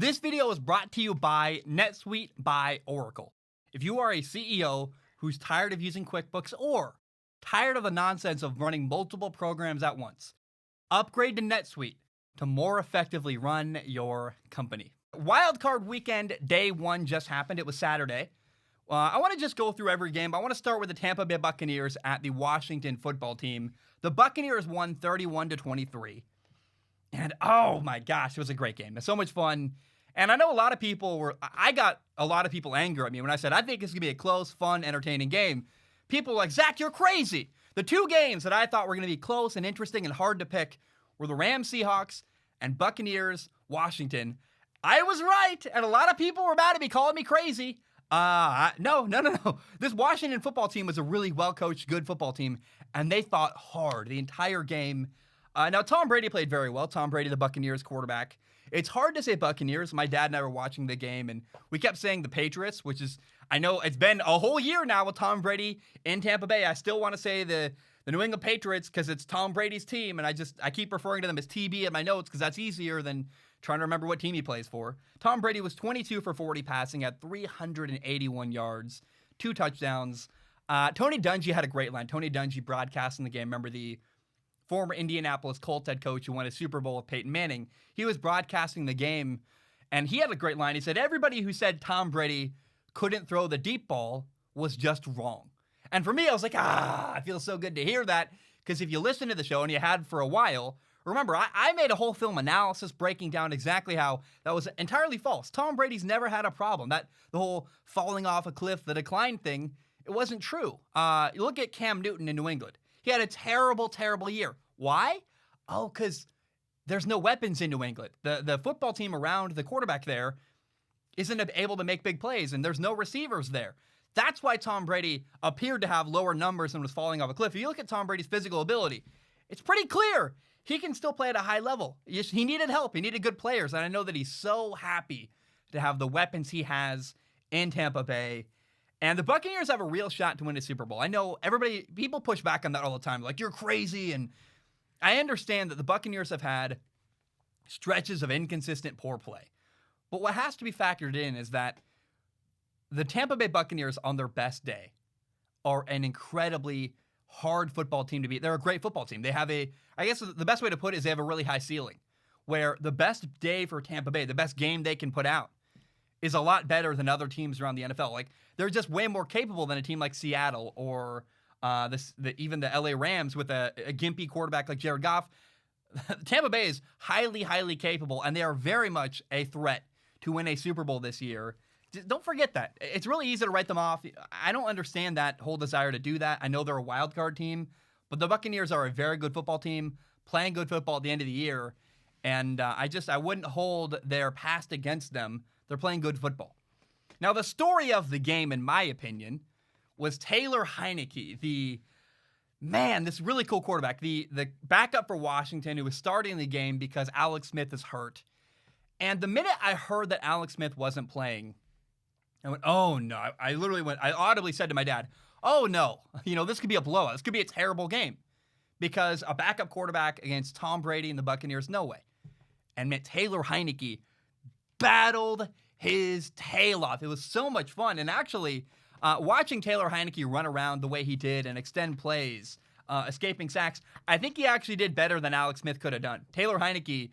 This video is brought to you by NetSuite by Oracle. If you are a CEO who's tired of using QuickBooks or tired of the nonsense of running multiple programs at once, upgrade to NetSuite to more effectively run your company. Wildcard weekend day one just happened. It was Saturday. I want to just go through every game. I want to start with the Tampa Bay Buccaneers at the Washington football team. The Buccaneers won 31-23. And oh my gosh, it was a great game. It's so much fun. And I know a lot of people I got a lot of people angry at me when I said, I think it's going to be a close, fun, entertaining game. People were like, Zach, you're crazy. The two games that I thought were going to be close and interesting and hard to pick were the Rams, Seahawks, and Buccaneers, Washington. I was right. And a lot of people were mad at me, calling me crazy. No. This Washington football team was a really well-coached, good football team, and they fought hard the entire game. Now, Tom Brady played very well. Tom Brady, the Buccaneers quarterback. It's hard to say Buccaneers. My dad and I were watching the game, and we kept saying the Patriots, which is, I know it's been a whole year now with Tom Brady in Tampa Bay. I still want to say the New England Patriots because it's Tom Brady's team, and I keep referring to them as TB in my notes because that's easier than trying to remember what team he plays for. Tom Brady was 22 for 40 passing at 381 yards, 2 touchdowns. Tony Dungy had a great line. Tony Dungy broadcasting the game. Remember the former Indianapolis Colts head coach who won a Super Bowl with Peyton Manning. He was broadcasting the game, and he had a great line. He said, everybody who said Tom Brady couldn't throw the deep ball was just wrong. And for me, I was like, I feel so good to hear that, because if you listen to the show, and you had for a while, remember, I made a whole film analysis breaking down exactly how that was entirely false. Tom Brady's never had a problem. The whole falling off a cliff, the decline thing, it wasn't true. You look at Cam Newton in New England. He had a terrible, terrible year. Why? Oh, because there's no weapons in New England. The football team around the quarterback there isn't able to make big plays, and there's no receivers there. That's why Tom Brady appeared to have lower numbers and was falling off a cliff. If you look at Tom Brady's physical ability, it's pretty clear he can still play at a high level. He needed help. He needed good players, and I know that he's so happy to have the weapons he has in Tampa Bay. And the Buccaneers have a real shot to win a Super Bowl. I know people push back on that all the time. Like, you're crazy. And I understand that the Buccaneers have had stretches of inconsistent poor play. But what has to be factored in is that the Tampa Bay Buccaneers on their best day are an incredibly hard football team to beat. They're a great football team. They have I guess the best way to put it is they have a really high ceiling, where the best day for Tampa Bay, the best game they can put out, is a lot better than other teams around the NFL. Like, they're just way more capable than a team like Seattle or even the LA Rams with a gimpy quarterback like Jared Goff. Tampa Bay is highly, highly capable, and they are very much a threat to win a Super Bowl this year. Don't forget that. It's really easy to write them off. I don't understand that whole desire to do that. I know they're a wild card team, but the Buccaneers are a very good football team, playing good football at the end of the year, and I wouldn't hold their past against them. They're playing good football. Now, the story of the game, in my opinion, was Taylor Heinicke, this really cool quarterback, the backup for Washington, who was starting the game because Alex Smith is hurt. And the minute I heard that Alex Smith wasn't playing, I went, oh no. I audibly said to my dad, oh no, this could be a blowout. This could be a terrible game, because a backup quarterback against Tom Brady and the Buccaneers, no way. And Taylor Heinicke battled his tail off. It was so much fun. And actually, watching Taylor Heinicke run around the way he did and extend plays, escaping sacks, I think he actually did better than Alex Smith could have done. Taylor Heinicke,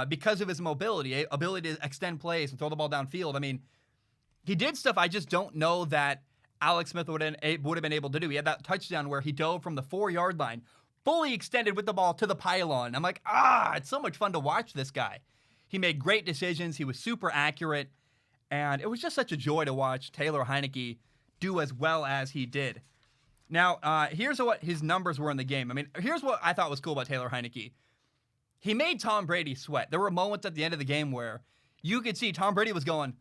because of his mobility, ability to extend plays and throw the ball downfield, I mean, he did stuff I just don't know that Alex Smith would have been able to do. He had that touchdown where he dove from the 4-yard line, fully extended with the ball to the pylon. I'm like, it's so much fun to watch this guy. He made great decisions. He was super accurate. And it was just such a joy to watch Taylor Heinicke do as well as he did. Now, here's what his numbers were in the game. I mean, here's what I thought was cool about Taylor Heinicke. He made Tom Brady sweat. There were moments at the end of the game where you could see Tom Brady was going,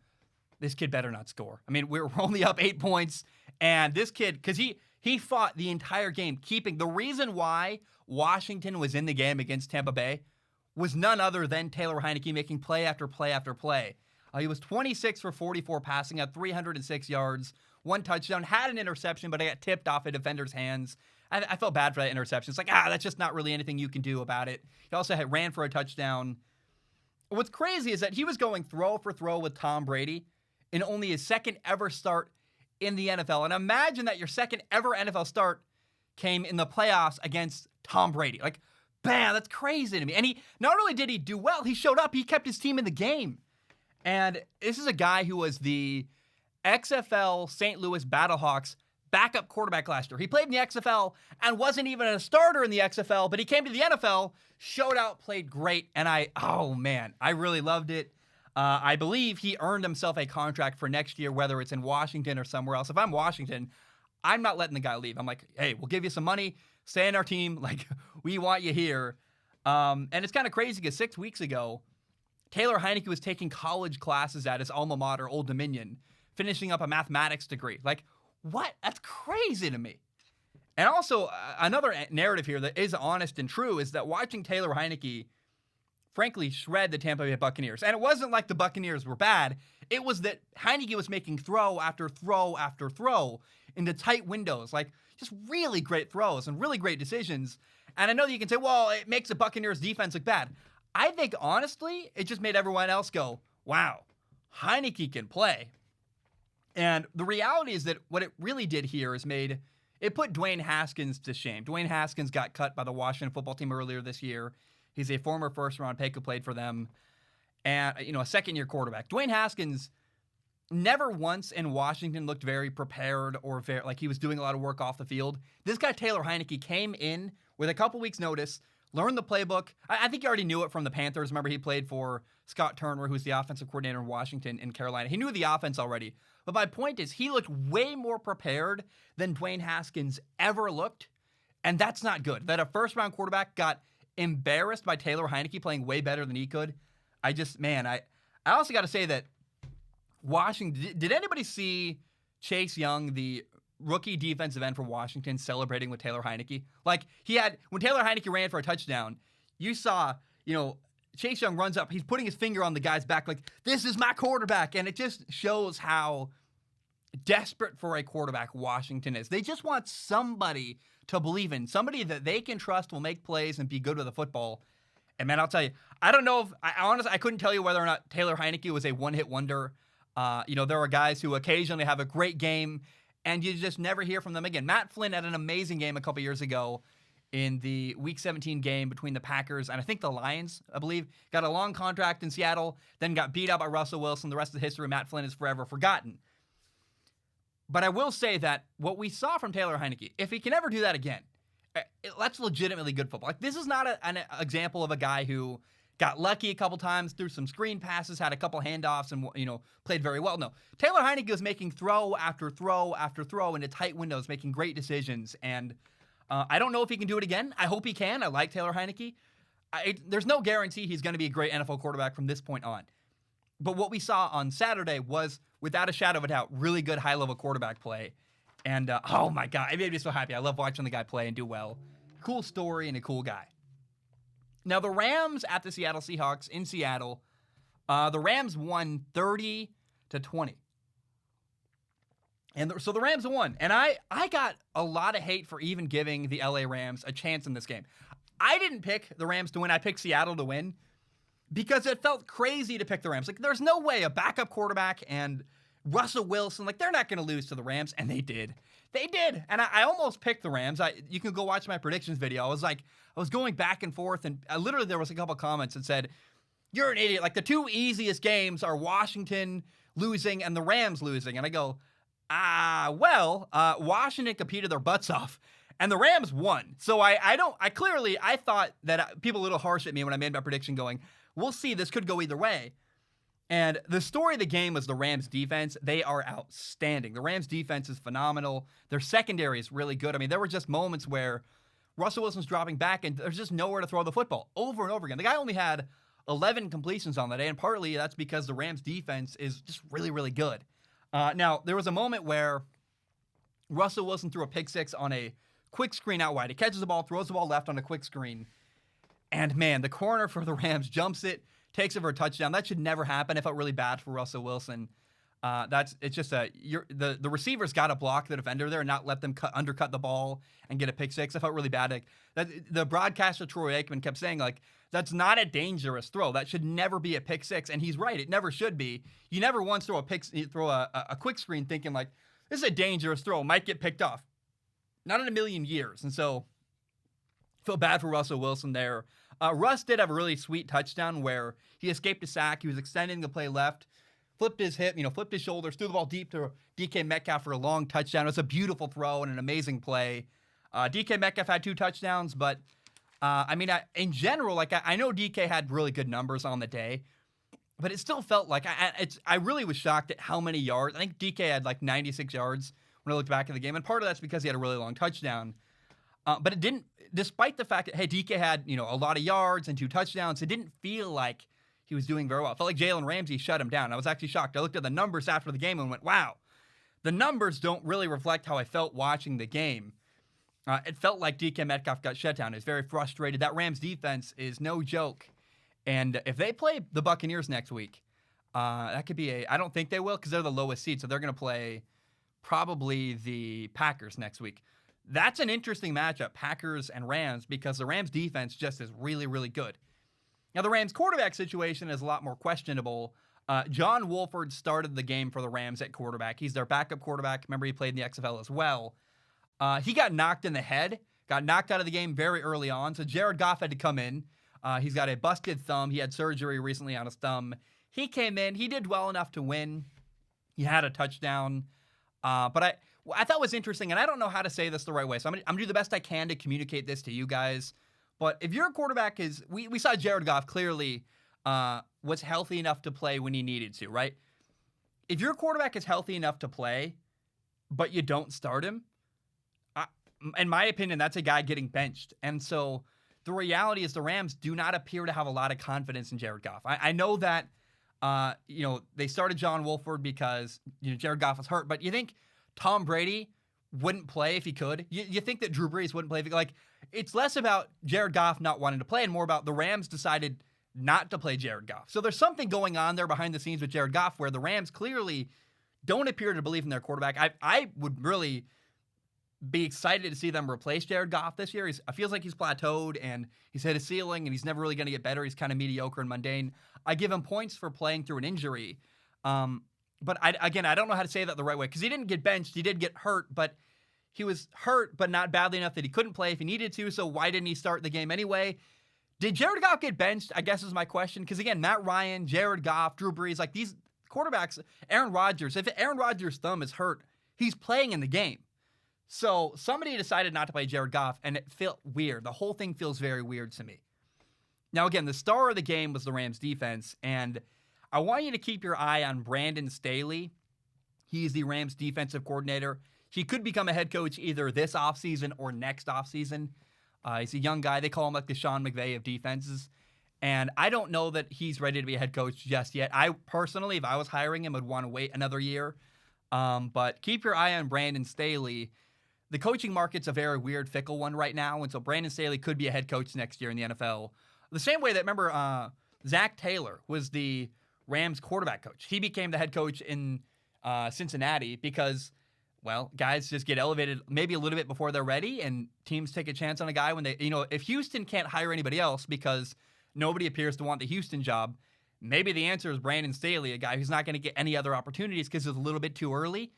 this kid better not score. I mean, we're only up 8 points. And this kid, because he fought the entire game, the reason why Washington was in the game against Tampa Bay was none other than Taylor Heinicke making play after play after play. He was 26 for 44 passing at 306 yards, 1 touchdown, had an interception, but it got tipped off a defender's hands. I felt bad for that interception. It's like, that's just not really anything you can do about it. He also ran for a touchdown. what's crazy is that he was going throw for throw with Tom Brady in only his second ever start in the NFL. And imagine that your second ever NFL start came in the playoffs against Tom Brady. Like, bam, that's crazy to me. And he not only did he do well, he showed up, he kept his team in the game. And this is a guy who was the XFL St. Louis Battlehawks backup quarterback last year. He played in the XFL and wasn't even a starter in the XFL, but he came to the NFL, showed out, played great, and I really loved it. I believe he earned himself a contract for next year, whether it's in Washington or somewhere else. If I'm Washington, I'm not letting the guy leave. I'm like, hey, we'll give you some money, stay in our team, like, we want you here. And it's kind of crazy because 6 weeks ago, Taylor Heinicke was taking college classes at his alma mater, Old Dominion, finishing up a mathematics degree. Like, what? That's crazy to me. And also, another narrative here that is honest and true is that watching Taylor Heinicke, frankly, shred the Tampa Bay Buccaneers. And it wasn't like the Buccaneers were bad. It was that Heinicke was making throw after throw after throw into tight windows. Like, just really great throws and really great decisions. And I know that you can say, well, it makes the Buccaneers defense look bad. I think, honestly, it just made everyone else go, wow, Heinicke can play. And the reality is that what it really did here is it put Dwayne Haskins to shame. Dwayne Haskins got cut by the Washington football team earlier this year. He's a former first-round pick who played for them, and a second-year quarterback. Dwayne Haskins never once in Washington looked very prepared or like he was doing a lot of work off the field. This guy, Taylor Heinicke, came in with a couple weeks' notice, learned the playbook. I think he already knew it from the Panthers. Remember, he played for Scott Turner, who's the offensive coordinator in Washington and Carolina. He knew the offense already. But my point is, he looked way more prepared than Dwayne Haskins ever looked, and that's not good. That a first-round quarterback got embarrassed by Taylor Heinicke playing way better than he could. I also got to say that Washington, did anybody see Chase Young, the rookie defensive end for Washington, celebrating with Taylor Heinicke? Like, when Taylor Heinicke ran for a touchdown, you saw, Chase Young runs up. He's putting his finger on the guy's back like, this is my quarterback. And it just shows how desperate for a quarterback Washington is. They just want somebody to believe in, somebody that they can trust will make plays and be good with the football. And, man, I'll tell you, I don't know if – I couldn't tell you whether or not Taylor Heinicke was a one-hit wonder. There are guys who occasionally have a great game, and you just never hear from them again. Matt Flynn had an amazing game a couple years ago in the Week 17 game between the Packers and I think the Lions, I believe. Got a long contract in Seattle, then got beat up by Russell Wilson. The rest of the history of Matt Flynn is forever forgotten. But I will say that what we saw from Taylor Heinicke, if he can ever do that again, that's legitimately good football. Like, this is not an example of a guy who got lucky a couple times, threw some screen passes, had a couple handoffs, and played very well. No, Taylor Heinicke was making throw after throw after throw into tight windows, making great decisions. And I don't know if he can do it again. I hope he can. I like Taylor Heinicke. There's no guarantee he's going to be a great NFL quarterback from this point on. But what we saw on Saturday was, without a shadow of a doubt, really good high-level quarterback play. And, oh, my God, it made me so happy. I love watching the guy play and do well. Cool story and a cool guy. Now, the Rams at the Seattle Seahawks in Seattle, the Rams won 30-20. And so the Rams won. And I got a lot of hate for even giving the LA Rams a chance in this game. I didn't pick the Rams to win. I picked Seattle to win because it felt crazy to pick the Rams. Like, there's no way a backup quarterback and Russell Wilson, like, they're not going to lose to the Rams. And they did. They did. And I almost picked the Rams. You can go watch my predictions video. I was going back and forth, and literally there was a couple comments that said, you're an idiot. Like, the two easiest games are Washington losing and the Rams losing. And I go, Washington competed their butts off, and the Rams won. So I thought that people were a little harsh at me when I made my prediction going, we'll see, this could go either way. And the story of the game was the Rams defense. They are outstanding. The Rams defense is phenomenal. Their secondary is really good. I mean, there were just moments where Russell Wilson's dropping back and there's just nowhere to throw the football over and over again. The guy only had 11 completions on that day, and partly that's because the Rams defense is just really, really good. Now, there was a moment where Russell Wilson threw a pick six on a quick screen out wide. He catches the ball, throws the ball left on a quick screen, and, man, the corner for the Rams jumps it, takes it for a touchdown. That should never happen. It felt really bad for Russell Wilson. It's just the receivers got to block the defender there and not let them undercut the ball and get a pick six. I felt really bad. Like the broadcaster Troy Aikman kept saying like that's not a dangerous throw. That should never be a pick six, and he's right. It never should be. You never once throw a quick screen thinking like this is a dangerous throw. Might get picked off. Not in a million years. And so I feel bad for Russell Wilson there. Russ did have a really sweet touchdown where he escaped a sack. He was extending the play left. Flipped his hip, flipped his shoulders, threw the ball deep to DK Metcalf for a long touchdown. It was a beautiful throw and an amazing play. DK Metcalf had 2 touchdowns, but in general, like I know DK had really good numbers on the day, but it still felt like I really was shocked at how many yards. I think DK had like 96 yards when I looked back at the game, and part of that's because he had a really long touchdown. But it didn't, despite the fact that DK had a lot of yards and 2 touchdowns, it didn't feel like he was doing very well. It felt like Jalen Ramsey shut him down. I was actually shocked. I looked at the numbers after the game and went, wow, the numbers don't really reflect how I felt watching the game. It felt like DK Metcalf got shut down. He was very frustrated. That Rams defense is no joke. And if they play the Buccaneers next week, that could be I don't think they will because they're the lowest seed. So they're going to play probably the Packers next week. That's an interesting matchup, Packers and Rams, because the Rams defense just is really, really good. Now, the Rams quarterback situation is a lot more questionable. John Wolford started the game for the Rams at quarterback. He's their backup quarterback. Remember, he played in the XFL as well. He got knocked in the head, got knocked out of the game very early on, so Jared Goff had to come in. He's got a busted thumb. He had surgery recently on his thumb. He came in. He did well enough to win. He had a touchdown. But I thought was interesting, and I don't know how to say this the right way, so I'm going to do the best I can to communicate this to you guys. But if your quarterback is, we saw Jared Goff clearly was healthy enough to play when he needed to, right? If your quarterback is healthy enough to play, but you don't start him, in my opinion, that's a guy getting benched. And so the reality is the Rams do not appear to have a lot of confidence in Jared Goff. I know that, they started John Wolford because Jared Goff was hurt, but you think Tom Brady wouldn't play if he could? You think that Drew Brees wouldn't play if he could? Like, it's less about Jared Goff not wanting to play and more about the Rams decided not to play Jared Goff. So there's something going on there behind the scenes with Jared Goff where the Rams clearly don't appear to believe in their quarterback. I would really be excited to see them replace Jared Goff this year. I feels like he's plateaued and he's hit a ceiling and he's never really going to get better. He's kind of mediocre and mundane. I give him points for playing through an injury. But I don't know how to say that the right way because he didn't get benched. He did get hurt, but he was hurt, but not badly enough that he couldn't play if he needed to. So why didn't he start the game anyway? Did Jared Goff get benched? I guess is my question. Because again, Matt Ryan, Jared Goff, Drew Brees, like these quarterbacks, Aaron Rodgers, if Aaron Rodgers' thumb is hurt, he's playing in the game. So somebody decided not to play Jared Goff, and it felt weird. The whole thing feels very weird to me. Now, again, the star of the game was the Rams defense, and I want you to keep your eye on Brandon Staley. He's the Rams defensive coordinator. He could become a head coach either this offseason or next offseason. He's a young guy. They call him like the Sean McVay of defenses. And I don't know that he's ready to be a head coach just yet. I personally, if I was hiring him, would want to wait another year. But keep your eye on Brandon Staley. The coaching market's a very weird, fickle one right now. And so Brandon Staley could be a head coach next year in the NFL. The same way that, remember, Zach Taylor was the Rams quarterback coach. He became the head coach in Cincinnati because, well, guys just get elevated maybe a little bit before they're ready, and teams take a chance on a guy when they, if Houston can't hire anybody else because nobody appears to want the Houston job, maybe the answer is Brandon Staley, a guy who's not going to get any other opportunities because it's a little bit too early.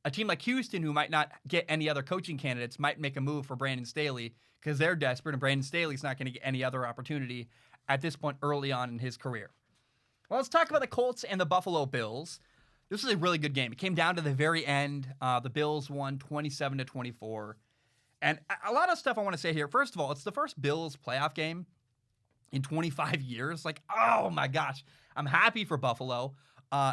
A team like Houston, who might not get any other coaching candidates, might make a move for Brandon Staley because they're desperate, and Brandon Staley's not going to get any other opportunity at this point early on in his career. Well, let's talk about the Colts and the Buffalo Bills. This was a really good game. It came down to the very end. The Bills won 27-24. And a lot of stuff I want to say here. First of all, it's the first Bills playoff game in 25 years. Like, oh my gosh. I'm happy for Buffalo.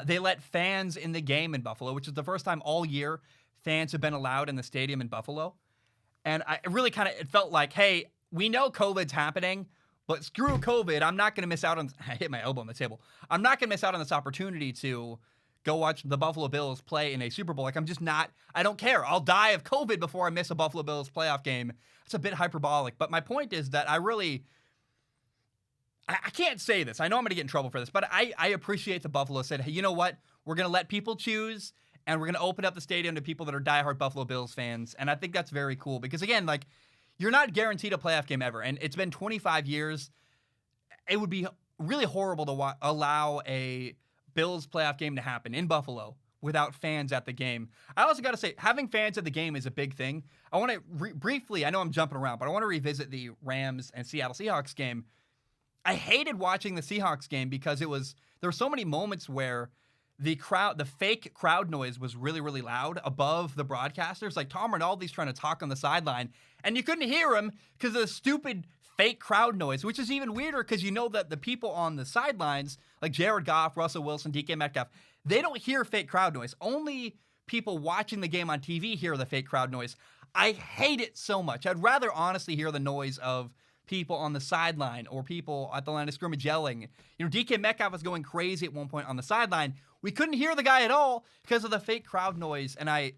They let fans in the game in Buffalo, which is the first time all year fans have been allowed in the stadium in Buffalo. And it felt like, hey, we know COVID's happening, but screw COVID. I'm not going to miss out on, I hit my elbow on the table. I'm not going to miss out on this opportunity to go watch the Buffalo Bills play in a Super Bowl. Like, I don't care. I'll die of COVID before I miss a Buffalo Bills playoff game. It's a bit hyperbolic. But my point is that I can't say this. I know I'm going to get in trouble for this, but I appreciate the Buffalo said, hey, you know what? We're going to let people choose, and we're going to open up the stadium to people that are diehard Buffalo Bills fans. And I think that's very cool because, again, like, you're not guaranteed a playoff game ever. And it's been 25 years. It would be really horrible to allow a Bills playoff game to happen in Buffalo without fans at the game. I also got to say, having fans at the game is a big thing. I want to briefly, I know I'm jumping around, but I want to revisit the Rams and Seattle Seahawks game. I hated watching the Seahawks game because there were so many moments where the fake crowd noise was really, really loud above the broadcasters. Like Tom Rinaldi's trying to talk on the sideline, and you couldn't hear him because of the stupid fake crowd noise, which is even weirder because you know that the people on the sidelines, like Jared Goff, Russell Wilson, DK Metcalf, they don't hear fake crowd noise. Only people watching the game on TV hear the fake crowd noise. I hate it so much. I'd rather honestly hear the noise of people on the sideline or people at the line of scrimmage yelling. You know, DK Metcalf was going crazy at one point on the sideline. We couldn't hear the guy at all because of the fake crowd noise. And a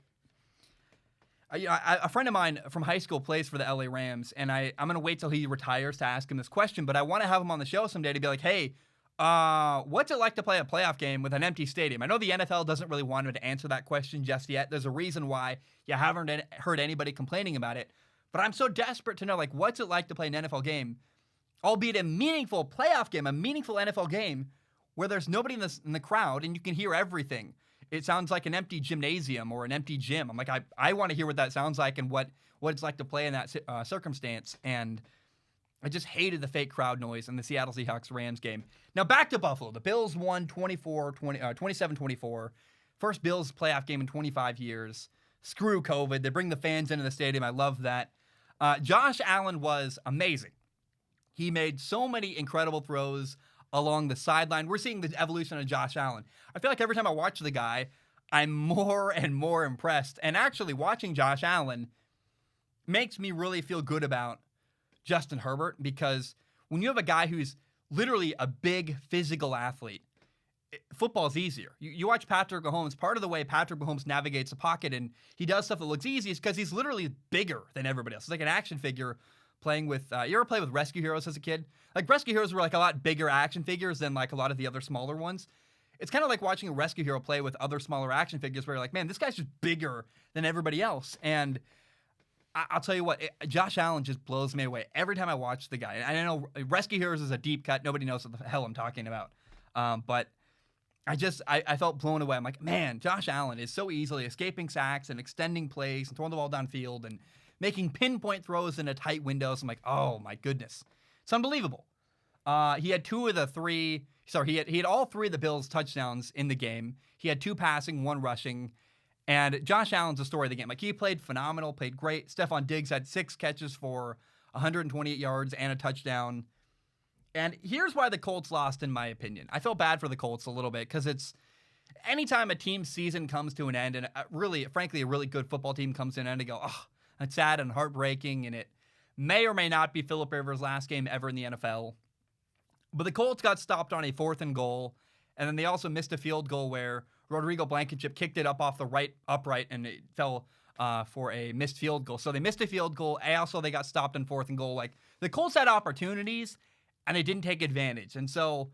friend of mine from high school plays for the LA Rams, and I'm going to wait till he retires to ask him this question, but I want to have him on the show someday to be like, hey, what's it like to play a playoff game with an empty stadium? I know the NFL doesn't really want him to answer that question just yet. There's a reason why you haven't heard anybody complaining about it. But I'm so desperate to know, like, what's it like to play an NFL game, albeit a meaningful playoff game, a meaningful NFL game, where there's nobody in the crowd and you can hear everything. It sounds like an empty gymnasium or an empty gym. I'm like, I want to hear what that sounds like and what it's like to play in that circumstance. And I just hated the fake crowd noise in the Seattle Seahawks Rams game. Now back to Buffalo. The Bills won 27-24. First Bills playoff game in 25 years. Screw COVID. They bring the fans into the stadium. I love that. Josh Allen was amazing. He made so many incredible throws along the sideline. We're seeing the evolution of Josh Allen. I feel like every time I watch the guy, I'm more and more impressed. And actually, watching Josh Allen makes me really feel good about Justin Herbert, because when you have a guy who's literally a big physical athlete, football is easier. You watch Patrick Mahomes, part of the way Patrick Mahomes navigates the pocket and he does stuff that looks easy is because he's literally bigger than everybody else. It's like an action figure playing with, you ever play with Rescue Heroes as a kid? Like, Rescue Heroes were like a lot bigger action figures than like a lot of the other smaller ones. It's kind of like watching a Rescue Hero play with other smaller action figures where you're like, man, this guy's just bigger than everybody else. And I'll tell you what, Josh Allen just blows me away every time I watch the guy. And I know Rescue Heroes is a deep cut. Nobody knows what the hell I'm talking about. But I felt blown away. I'm like, man, Josh Allen is so easily escaping sacks and extending plays and throwing the ball downfield and making pinpoint throws into tight windows. I'm like, oh my goodness. It's unbelievable. He had he had all three of the Bills' touchdowns in the game. He had 2 passing, 1 rushing. And Josh Allen's the story of the game. Like, he played phenomenal, played great. Stephon Diggs had 6 catches for 128 yards and a touchdown. And here's why the Colts lost, in my opinion. I feel bad for the Colts a little bit because it's anytime a team's season comes to an end and frankly, a really good football team comes to an end, I go, oh, that's sad and heartbreaking. And it may or may not be Phillip Rivers' last game ever in the NFL. But the Colts got stopped on a 4th and goal. And then they also missed a field goal where Rodrigo Blankenship kicked it up off the right upright and it fell for a missed field goal. So they missed a field goal. They got stopped on 4th and goal. Like, the Colts had opportunities and they didn't take advantage. And so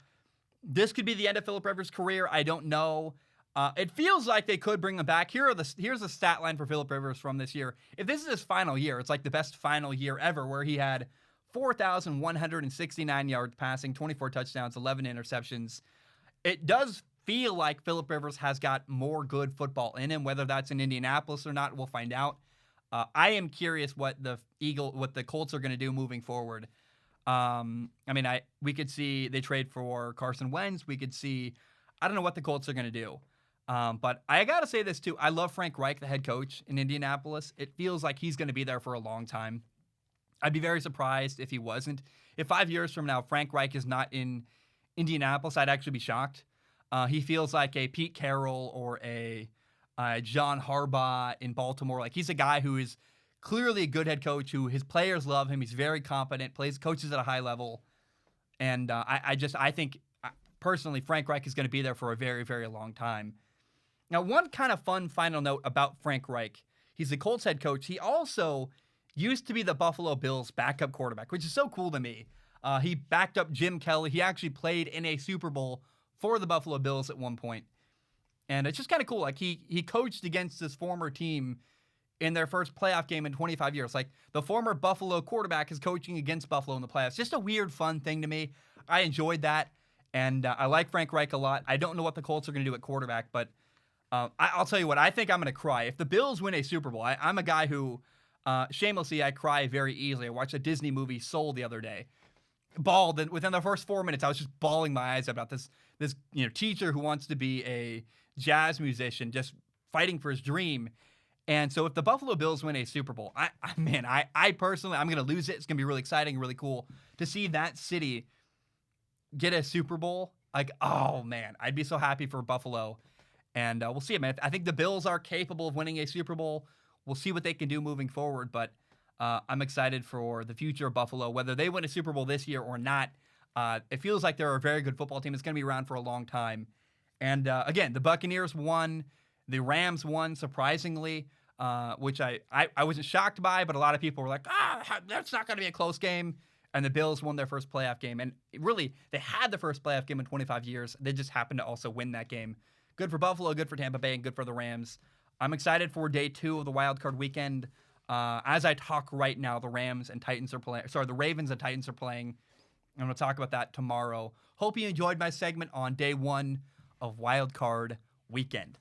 this could be the end of Phillip Rivers' career. I don't know. It feels like they could bring him back. Here's the stat line for Phillip Rivers from this year. If this is his final year, it's like the best final year ever, where he had 4,169 yards passing, 24 touchdowns, 11 interceptions. It does feel like Phillip Rivers has got more good football in him. Whether that's in Indianapolis or not, we'll find out. I am curious what the Colts are going to do moving forward. We could see they trade for Carson Wentz. We could see, I don't know what the Colts are going to do. But I got to say this too. I love Frank Reich, the head coach in Indianapolis. It feels like he's going to be there for a long time. I'd be very surprised if he wasn't. If 5 years from now, Frank Reich is not in Indianapolis, I'd actually be shocked. He feels like a Pete Carroll or a John Harbaugh in Baltimore. Like, he's a guy who is clearly a good head coach, who his players love him. He's very competent, coaches at a high level. And I think, personally, Frank Reich is going to be there for a very, very long time. Now, one kind of fun final note about Frank Reich. He's the Colts head coach. He also used to be the Buffalo Bills backup quarterback, which is so cool to me. He backed up Jim Kelly. He actually played in a Super Bowl for the Buffalo Bills at one point. And it's just kind of cool. Like he coached against this former team in their first playoff game in 25 years. Like the former Buffalo quarterback is coaching against Buffalo in the playoffs. Just a weird, fun thing to me. I enjoyed that. And I like Frank Reich a lot. I don't know what the Colts are going to do at quarterback, but I'll tell you what. I think I'm going to cry. If the Bills win a Super Bowl, I'm a guy who, shamelessly, I cry very easily. I watched a Disney movie, Soul, the other day. Bawled, and within the first 4 minutes, I was just bawling my eyes out about this teacher who wants to be a jazz musician, just fighting for his dream. And so if the Buffalo Bills win a Super Bowl, I personally, I'm going to lose it. It's going to be really exciting, really cool to see that city get a Super Bowl. Like, oh man, I'd be so happy for Buffalo. And we'll see it, man. I think the Bills are capable of winning a Super Bowl. We'll see what they can do moving forward, but I'm excited for the future of Buffalo. Whether they win a Super Bowl this year or not, it feels like they're a very good football team. It's going to be around for a long time. And again, the Buccaneers won. The Rams won, surprisingly, which I wasn't shocked by, but a lot of people were like, that's not going to be a close game. And the Bills won their first playoff game. And really, they had the first playoff game in 25 years. They just happened to also win that game. Good for Buffalo, good for Tampa Bay, and good for the Rams. I'm excited for day 2 of the Wildcard weekend. As I talk right now, the Ravens and Titans are playing. I'm going to talk about that tomorrow. Hope you enjoyed my segment on day 1 of Wildcard weekend.